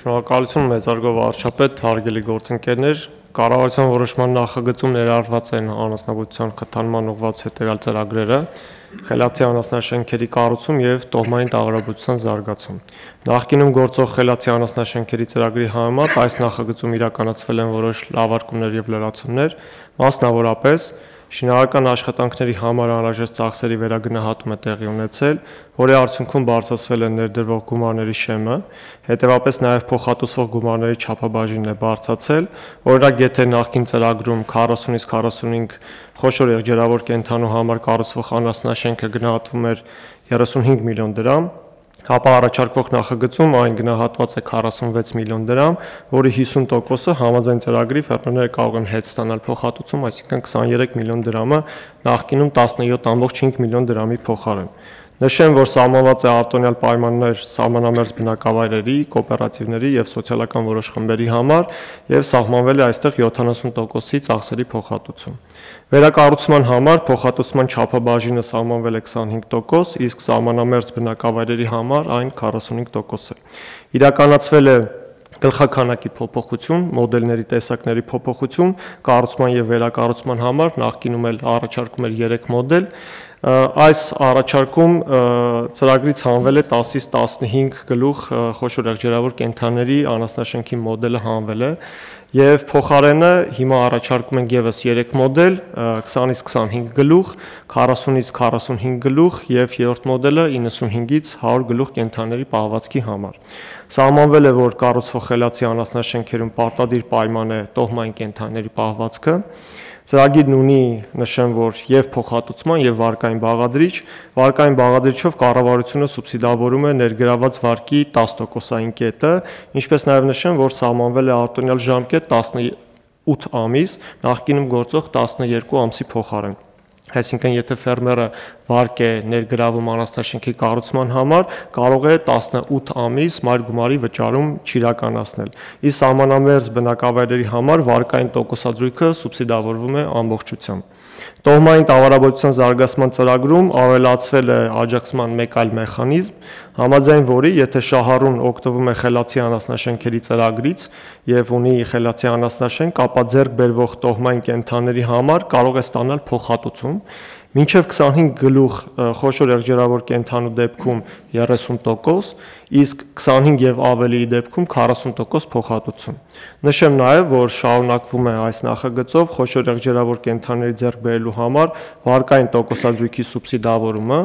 Շնորհակալություն մեծարգո վարչապետ, հարգելի գործընկերներ, կառավարության որոշման նախագծում ներառված են անասնաբուծության խթանման ուղղված հետևյալ ծրագրերը՝ խելացի անասնաշենքերի կառուցում եւ տոհմային տաղարաբուծության զարգացում։ Նախկինում գործող խելացի անասնաշենքերի ծրագրի համեմատ այս նախագծում իրականացվել են որոշ լավարկումներ եւ լրացումներ, մասնավորապես շինարարական աշխատանքների համար անհրաժեշտ ծախսերի վերագնահատում է տեղի ունեցել, որի արդյունքում բարձրացվել է ներդրվող գումարների շեմը, հետևաբար նաև փոխհատուցվող գումարների չափաբաժինն է բարձրացել, օրինակ եթե նախկին ծրագրում 40-ից 45 խոշոր եղջերավոր կենդանու համար կառուցվող անասնաշենքը գնահատվում էր 35 միլիոն դրամ, ապա առաջարկվող նախագծում այն գնահատված է 46 միլիոն դրամ, որի 50%-ը համաձայն ծրագրի ֆերմերները կարող են հետ ստանալ փոխհատուցում, այսինքն 23 միլիոն դրամը նախկինում 17.5 միլիոն դրամի փոխարեն։ Նշեմ, որ սահմանված է արտոնյալ պայմաններ սահմանամերձ բնակավայրերի, կոոպերատիվների եւ սոցիալական որոշ խմբերի համար եւ սահմանվել է այստեղ 70%-ի ծախսերի փոխհատուցում։ Վերակառուցման համար փոխհատուցման չափաբաժինը սահմանվել է 25%, իսկ սահմանամերձ բնակավայրերի համար այն 45% է։ Իրականացվել է գլխաքանակի փոփոխություն, մոդելների տեսակների փոփոխություն, կառուցման եւ վերակառուցման համար նախկինում էլ առաջարկում էր 3 մոդել, այս առաջարկում ծրագրից հանվել է 10-ից 15 գլուխ խոշոր եղջերավոր կենդանների անասնաշենքի մոդելը հանվել է եւ փոխարենը հիմա առաջարկում ենք եւս 3 մոդել 20-ից 25 գլուխ, 40-ից 45 գլուխ եւ երրորդ մոդելը 95-ից 100 գլուխ կենդանների պահվածքի համար։ Սահմանվել է, որ կառուցվող խելացի անասնաշենքերում պարտադիր պայման է տոհմային կենդանների պահվածքը։ Ծրագիրն ունի, նշեմ, որ եւ փոխհատուցման եւ վարկային բաղադրիչ, վարկային բաղադրիչով կառավարությունը սուբսիդավորում է ներգրաված վարկի 10%-ային կետը, ինչպես նաեւ նշեմ, որ սահմանվել է արտոնյալ ժամկետ 18 ամիս, նախկինում գործող 12 ամսի փոխարեն։ Այսինքն, եթե ֆերմերը վարկ է ներգրավում անասնաշենքի կառուցման համար, կարող է 18 ամիս մայր գումարի վճարում չիրականացնել։ Իսկ սահմանամերձ բնակավայրերի համար վարկային տոկոսադրույքը սուբսիդավորվում է ամբողջությամբ։ Տոհմային տաղարաբուծության զարգացման ծրագրում ավելացվել է աջակցման մեկ այլ մեխանիզմ, համաձայն որի, եթե շահառուն օգտվում է խելացի անասնաշենքերի ծրագրից եւ ունի խելացի անասնաշենք, ապա ձեռք բերվող տոհմային կենդանների համար կարող է ստանալ փոխհատուցում, մինչև 25 գլուխ խոշոր եղջերավոր կենդանու դեպքում 30%, իսկ 25 եւ ավելիի դեպքում 40% փոխհատուցում։ Նշեմ նաեւ, որ շարունակվում է այս նախագծով խոշոր եղջերավոր կենդանների ձեռք բերելու համար վարկային տոկոսադրույքի սուբսիդավորումը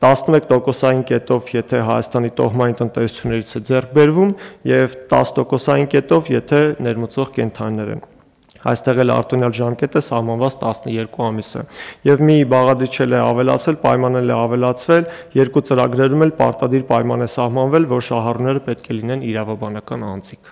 11%-ային կետով, եթե Հայաստանի տոհմային տնտեսություններից է ձեռք բերվում, եւ 10%-ային կետով, եթե ներմուծող կենդանիներ են։ Այստեղ էլ արտոնյալ ժամկետը սահմանված 12 ամիս է։ Եվ մի բաղադրիչ էլ է ավելացել, պայման էլ է ավելացվել, երկու ծրագրերում էլ պարտադիր պայման է սահմանվել, որ շահառուները պետք է լինեն իրավաբանական անձիկ։